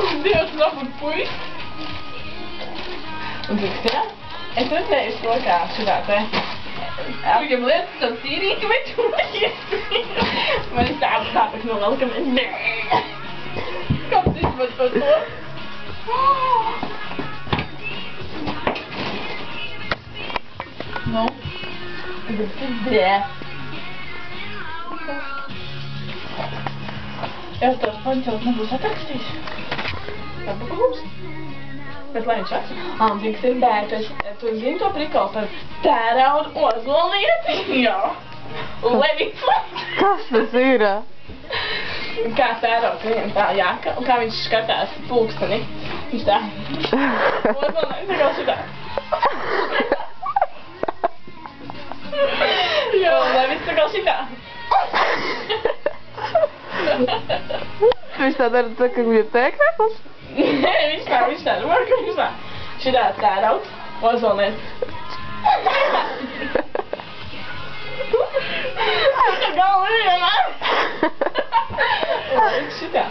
Un Dievs, nopur puisi. Un cik tā? Es redzēju to kā šitā te. Viņam lietas savu tīrīti, vai tu iespēju? Man ir tāpēc novelkam. Kāpēc izvad par to? Nu? Bļē. Es tos paņķelis nebūs atrakstījis. Varbūt būs. Bet lai viņš atcer. Un cik ir bērtas, tu zini to prikalu par tēraudu ozolnieci? Jā. Levits. Kas tas ir? Kā tērauds viņam tā jāka, un kā viņš skatās pulksteni. Viņš tā. Ozolnieci, kā šitā. Jā, Levits, kā šitā. Viņš tā dara, ka viņam tēknēklis? Nē, viņš tā, roka, viņš tā. Šitā tērauds, ozolnieci. Tā galva vienmēr. Šitā.